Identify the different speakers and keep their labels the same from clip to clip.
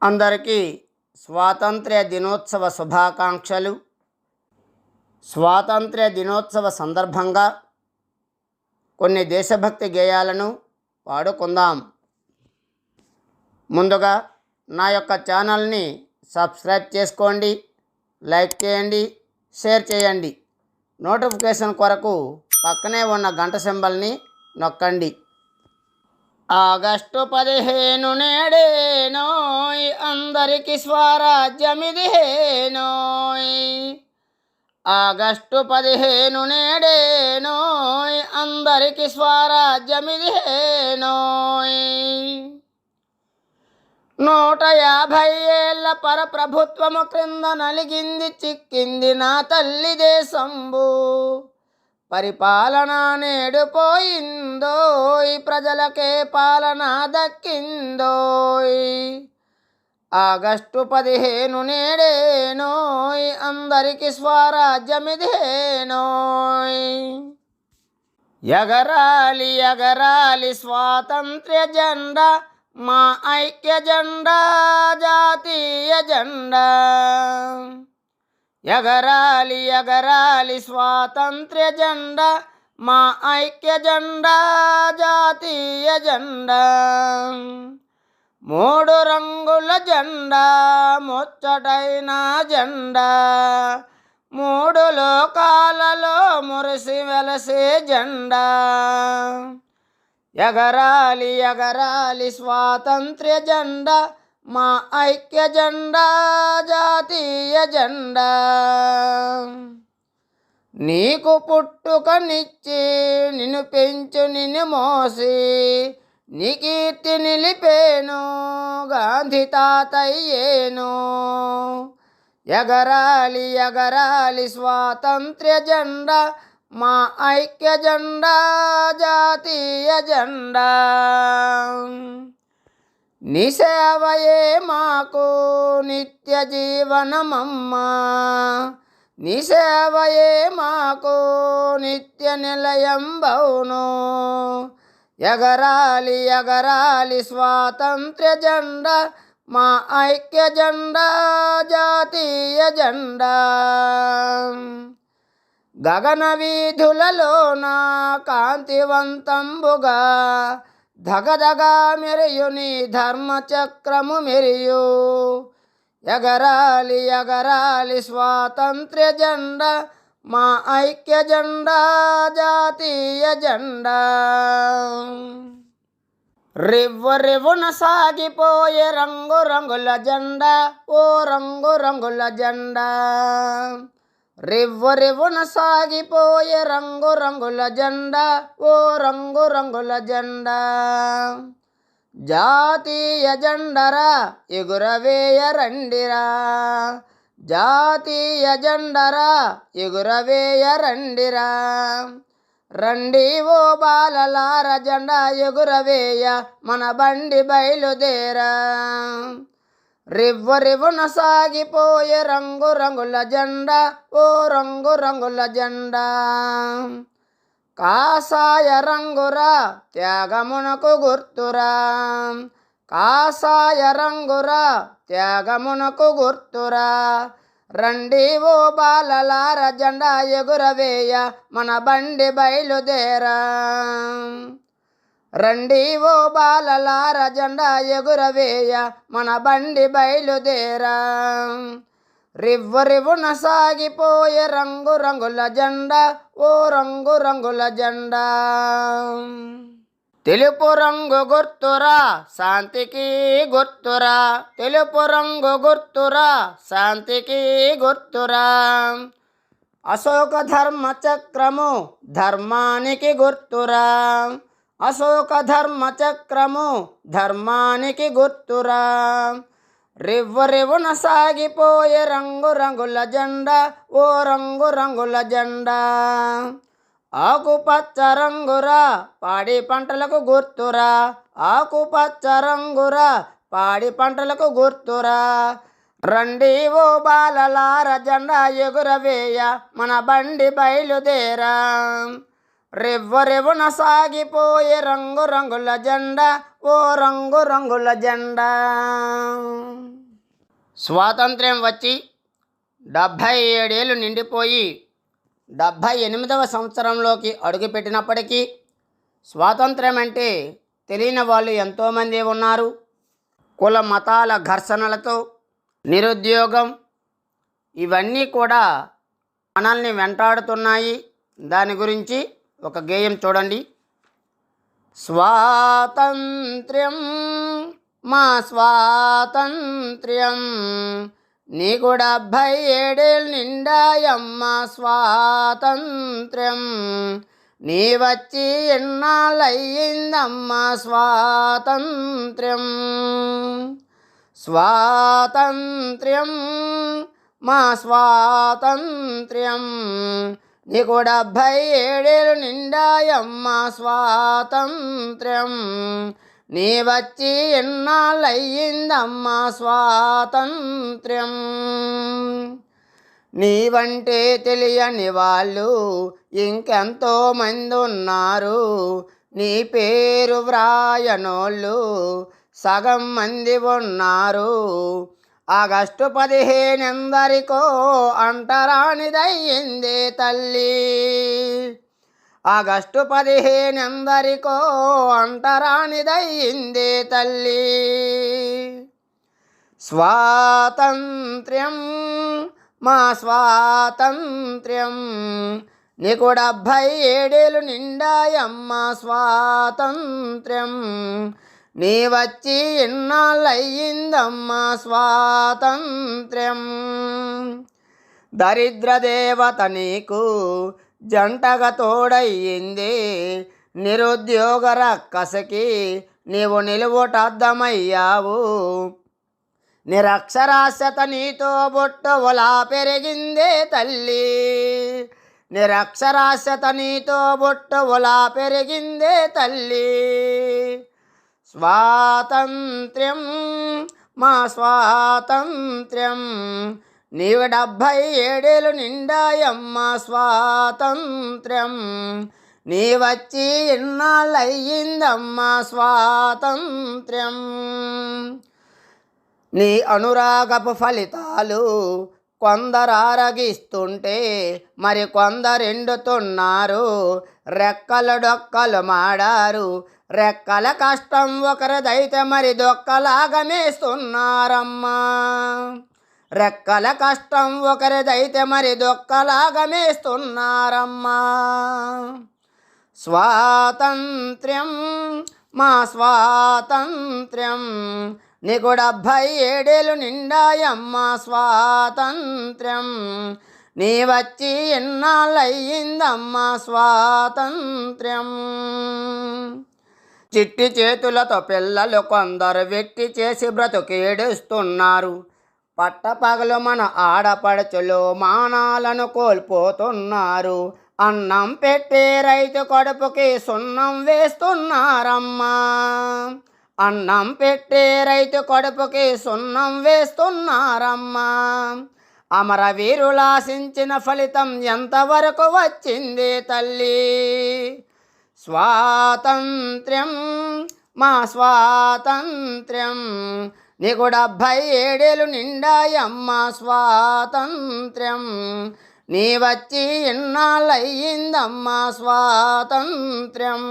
Speaker 1: అందరికీ స్వాతంత్ర్య దినోత్సవ శుభాకాంక్షలు. స్వాతంత్ర్య దినోత్సవ సందర్భంగా కొన్ని దేశభక్తి గేయాలను పాడుకుందాం. ముందుగా నా యొక్క ఛానల్ని సబ్స్క్రైబ్ చేసుకోండి, లైక్ చేయండి, షేర్ చేయండి. నోటిఫికేషన్ కొరకు పక్కనే ఉన్న గంట సింబల్ని నొక్కండి. ఆగస్టు 15 నేడేనోయ్, అందరికి స్వరాజ్యమిదిహేనోయ్. ఆగస్టు 15 నేడేనోయ్, అందరికి స్వరాజ్యమిదిహేనోయ్. 150 ఏళ్ల పరప్రభుత్వము క్రింద నలిగింది చిక్కింది నా తల్లి దేశంబు. పరిపాలన నేడు పోయిందోయ్, ప్రజలకే పాలన దక్కిందోయ్. ఆగస్టు 15 నేడేనోయ్, అందరికి స్వరాజ్యమిదేనోయ్. ఎగరాలి ఎగరాలి స్వాతంత్ర్య జెండా, మా ఐక్య జెండా, జాతీయ జెండా. ఎగరాలి ఎగరాలి స్వాతంత్ర్య జెండా, మా ఐక్య జెండా, జాతీయ జెండా. 3 రంగుల జెండా, ముచ్చటైన జెండా, 3 లోకాలలో మురిసి వెలసే జెండా. ఎగరాలి ఎగరాలి స్వాతంత్ర్య జెండా, మా ఐక్య జెండా, జాతీయ జెండా. నీకు పుట్టుకనిచ్చి నిన్ను పెంచు నిన్ను మోసి, నీ కీర్తి నిలిపేను గాంధీ తాతయ్యేను. ఎగరాలి ఎగరాలి స్వాతంత్ర్య జెండా, మా ఐక్య జెండా, జాతీయ జెండా. నీ సేవయే మాకు నిత్య జీవనమమ్మా, నీ సేవయే మాకు నిత్య నిలయంబౌను. ఎగరాలి ఎగరాలి స్వాతంత్ర్య జెండా, మా ఐక్య జెండా, జాతీయ జెండా. గగన వీధులలోన కాంతివంతంబుగా ధగధగా మెరియు నీ ధర్మచక్రము మెరియు. ఎగరాలి ఎగరాలి స్వాతంత్ర్య జెండా, మా ఐక్య జెండా, జాతీయ జెండా. రివ్వు రివ్వున సాగిపోయే రంగు రంగుల జెండా, ఓ రంగు రంగుల జెండా. రివ్వు రివ్వున సాగిపోయే రంగు రంగుల జెండా, ఓ రంగు రంగుల జెండా. జాతీయ జెండరా ఎగురవేయ రండిరా, జాతీయ జెండరా ఎగురవేయ రండిరా. రండి ఓ బాలలార జెండా ఎగురవేయ మన బండి బయలుదేరా. రివ్వు రివ్వున సాగిపోయే రంగు రంగుల జెండా, ఓ రంగు రంగుల జెండా. కాషాయ రంగురా త్యాగమునకు గుర్తురా, కాషాయ రంగురా త్యాగమునకు గుర్తురా. రండి ఓ బాలలార జెండా ఎగురవేయ మన బండి బయలుదేరా. రండి ఓ బాలలార జెండా ఎగురవేయ మన బండి బయలుదేరా. రివ్వు రివ్వున సాగిపోయే రంగు రంగుల జెండా, ఓ రంగు రంగుల జెండా. తెలుపు రంగు గుర్తురా శాంతికి గుర్తురా, తెలుపు రంగు గుర్తురా శాంతికి గుర్తురా. అశోక ధర్మ చక్రము ధర్మానికి గుర్తురా, అశోక ధర్మ చక్రము ధర్మానికి గుర్తురా. రివ్వు రివ్వున సాగిపోయే రంగు రంగుల జెండా, ఓ రంగు రంగుల జెండా. ఆకుపచ్చ రంగురా పాడి పంటలకు గుర్తురా, ఆకుపచ్చ రంగురా పాడి పంటలకు గుర్తురా. రండి ఓ బాలలార జెండా ఎగురవేయ మన బండి బయలుదేరా. రెవ్వరెవున సాగిపోయే రంగు రంగుల జెండా, ఓ రంగు రంగుల జెండా. స్వాతంత్ర్యం వచ్చి 77 ఏళ్ళు నిండిపోయి 78వ సంవత్సరంలోకి అడుగుపెట్టినప్పటికీ స్వాతంత్ర్యం అంటే తెలియని వాళ్ళు ఎంతోమంది ఉన్నారు. కుల మతాల ఘర్షణలతో నిరుద్యోగం ఇవన్నీ కూడా మనల్ని వెంటాడుతున్నాయి. దాని గురించి ఒక గేయం చూడండి. స్వాతంత్ర్యం మా స్వాతంత్ర్యం, నీకు 77 నిండాయమ్మ స్వాతంత్ర్యం, నీ వచ్చి ఎన్నాళ్ళయ్యిందమ్మ స్వాతంత్ర్యం. స్వాతంత్ర్యం మా స్వాతంత్ర్యం, నీకు 77 నిండాయమ్మ స్వాతంత్ర్యం, నీ వచ్చి ఎన్నాళ్ళయ్యిందమ్మ స్వాతంత్ర్యం. నీవంటే తెలియని వాళ్ళు ఇంకెంతో మంది ఉన్నారు, నీ పేరు వ్రాయనోళ్ళు సగం మంది ఉన్నారు. ఆగస్టు 15 ఎందరికో అంటరానిదయ్యిందే తల్లి, ఆగస్టు 15 ఎందరికో అంటరానిదయ్యిందే తల్లి. స్వాతంత్ర్యం మా స్వాతంత్ర్యం, నీకు 77 నిండాయమ్మ స్వాతంత్ర్యం, నీ వచ్చి ఎన్నాళ్ళయ్యిందమ్మ స్వాతంత్ర్యం. దరిద్ర దేవత నీకు జంటగా తోడయ్యింది, నిరుద్యోగ రక్కసకి నీవు నిలువుటద్దమయ్యావు. నిరక్షరాస్యత నీతో బొట్టువలా పెరిగిందే తల్లి, నిరక్షరాస్యత నీతో బొట్టువలా పెరిగిందే తల్లి. స్వాతంత్ర్యం మా స్వాతంత్ర్యం, నీవు 77 నిండాయమ్మ స్వాతంత్ర్యం, నీ వచ్చి ఎన్నాళ్ళయ్యిందమ్మ స్వాతంత్ర్యం. నీ అనురాగపు ఫలితాలు కొందరారగిస్తుంటే మరి కొందరెండుతున్నారు, రెక్కలు డొక్కలు మాడారు, రెక్కల కష్టం ఒకరిదైతే మరి దొక్కలాగా మేస్తున్నారమ్మా, రెక్కల కష్టం ఒకరిదైతే మరి దొక్కలాగా మేస్తున్నారమ్మా. స్వాతంత్ర్యం మా స్వాతంత్ర్యం, నీకు 77 నిండాయమ్మ స్వాతంత్ర్యం, నీ వచ్చి ఎన్నాళ్ళయ్యిందమ్మ స్వాతంత్ర్యం. చిట్టి చేతులతో పిల్లలు కొందరు వెట్టి చేసి బ్రతుకేడుస్తున్నారు, పట్టపగలు మన ఆడపడుచులు మానాలను కోల్పోతున్నారు. అన్నం పెట్టే రైతు కడుపుకి సున్నం వేస్తున్నారమ్మా, అన్నం పెట్టే రైతు కడుపుకి సున్నం వేస్తున్నారమ్మా. అమరవీరులాశించిన ఫలితం ఎంతవరకు వచ్చింది తల్లి. స్వాతంత్ర్యం మా స్వాతంత్ర్యం, నీకు 77 నిండాయమ్మ స్వాతంత్ర్యం, నీ వచ్చి ఎన్నాళ్ళయ్యిందమ్మ స్వాతంత్ర్యం.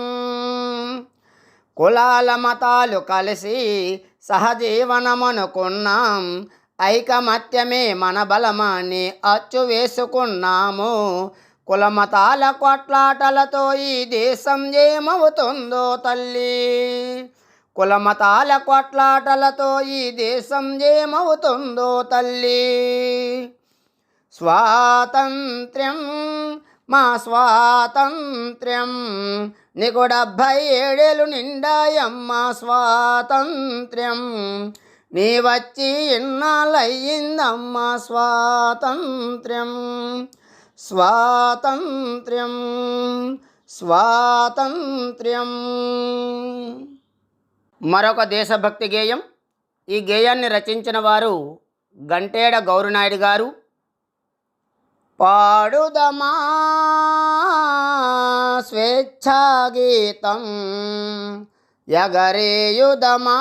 Speaker 1: కులాల మతాలు కలిసి సహజీవనమనుకున్నాం, ఐకమత్యమే మన బలమాన్ని అచ్చు వేసుకున్నాము. కులమతాల కొట్లాటలతో ఈ దేశం ఏమవుతుందో తల్లి, కులమతాల కొట్లాటలతో ఈ దేశం ఏమవుతుందో తల్లి. స్వాతంత్ర్యం మా స్వాతంత్ర్యం, నీకు 77 నిండాయమ్మ స్వాతంత్ర్యం, నీ వచ్చి ఎన్నాళ్ళయ్యిందమ్మ స్వాతంత్ర్యం. స్వాతంత్ర్యం స్వాతంత్ర్యం. మరొక దేశభక్తి గేయం. ఈ గేయాన్ని రచించిన వారు గంటేడ గౌరినాయుడు గారు. పాడుదమా స్వేచ్ఛాగీతం ఎగరేయుదమా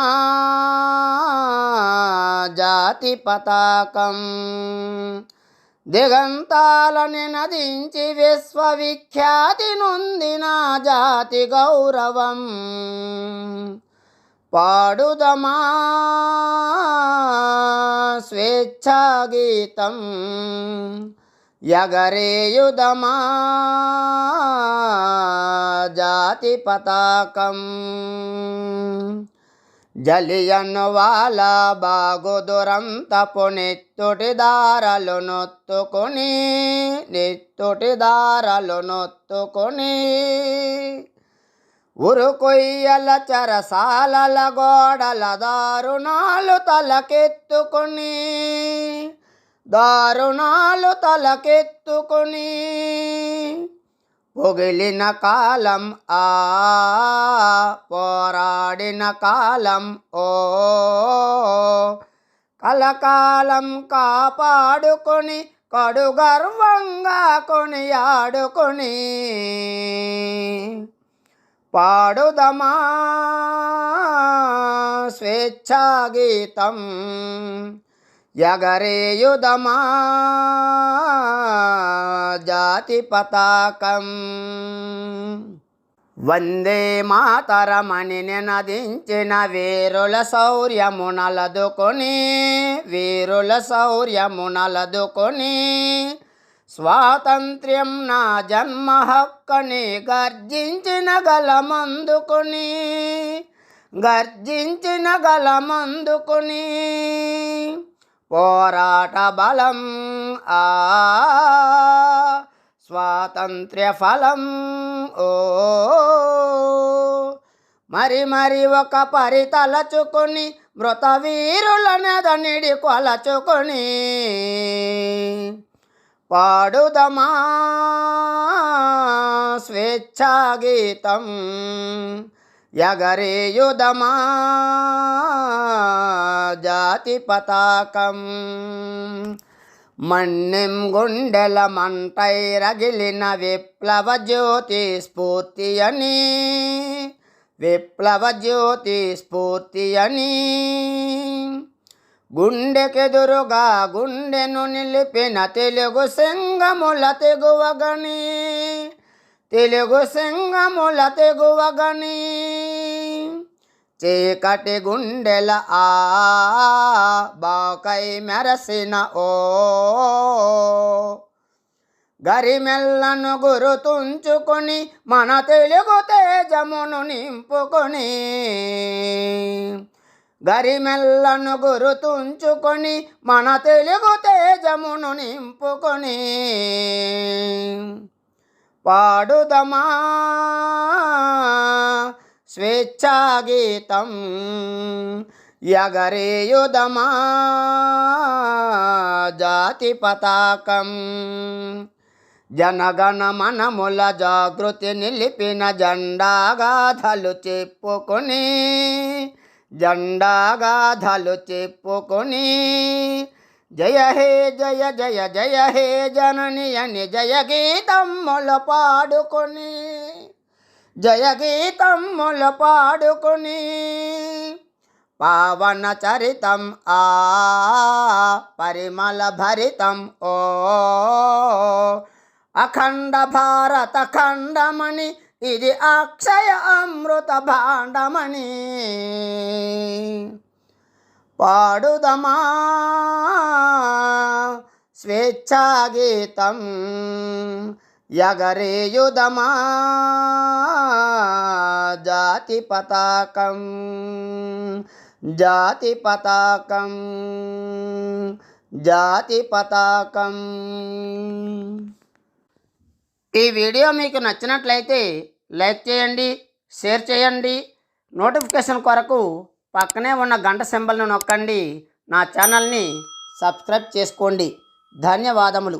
Speaker 1: జాతి పతాకం దిగంతాలని నదించి విశ్వవిఖ్యాతి నొందిన జాతి గౌరవం పాడుదమా స్వేచ్ఛాగీతం ఎగరేయుదమా జాతి పతాకం జలియన్ వాలా బాగు దురంతపు నెత్తుటి దారలు నొత్తుకొని ఉరుకొయ్యల చెరసాలల గోడల దారుణాలు తలకెత్తుకొని పొగిలిన కాలం పోరాడిన కాలం కలకాలం కాపాడుకొని కడు గర్వంగా కొనియాడుకొని పాడుదమా స్వేచ్ఛాగీతం ఎగరేయుదమా జాతి పతాకం వందే మాతరమని నినదించిన వీరుల శౌర్యమునలదుకొని స్వాతంత్ర్యం నా జన్మ హక్కని గర్జించిన గలమందుకొని పోరాట బలం స్వాతంత్ర్య ఫలం మరి ఒక పరితలచుకొని మృత వీరులనదనిడి కొలచుకొని పాడుదమా స్వేచ్ఛాగీతం ఎగరేయుదమా జాతి పతాకం మన్నెం గుండెల మంటై రగిలిన విప్లవ జ్యోతి స్ఫూర్తి అని గుండెకెదురుగా గుండెను నిలిపిన తెలుగు సింగముల తెగువగని చీకటి గుండెల బాకై మెరసిన గరిమెల్లను గురుతుంచుకొని మన తెలుగు తేజమును నింపుకొని గరిమెల్లను గురుతుంచుకొని మన తెలుగు తేజమును నింపుకొని పాడుదమా స్వేచ్ఛాగీతం ఎగరేయుదమా జాతి పతాకం జనగణ మనముల జాగృతి నిలిపిన జెండాగాథలు చెప్పుకొని జయ హే జయ హే జనని అని జయ గీతమ్ములు పాడుకొని పావన చరితం పరిమళ భరితం అఖండ భారత ఖండమని ఇది అక్షయ అమృత భాండమని పాడుదమా స్వేచ్ఛాగీతం ఎగరేయుదమా జాతి పతాకం ఈ వీడియో మీకు నచ్చినట్లయితే లైక్ చేయండి, షేర్ చేయండి. నోటిఫికేషన్ కొరకు పక్కనే ఉన్న గంట సింబల్ను నొక్కండి. నా ఛానల్ని సబ్స్క్రైబ్ చేసుకోండి. ధన్యవాదములు.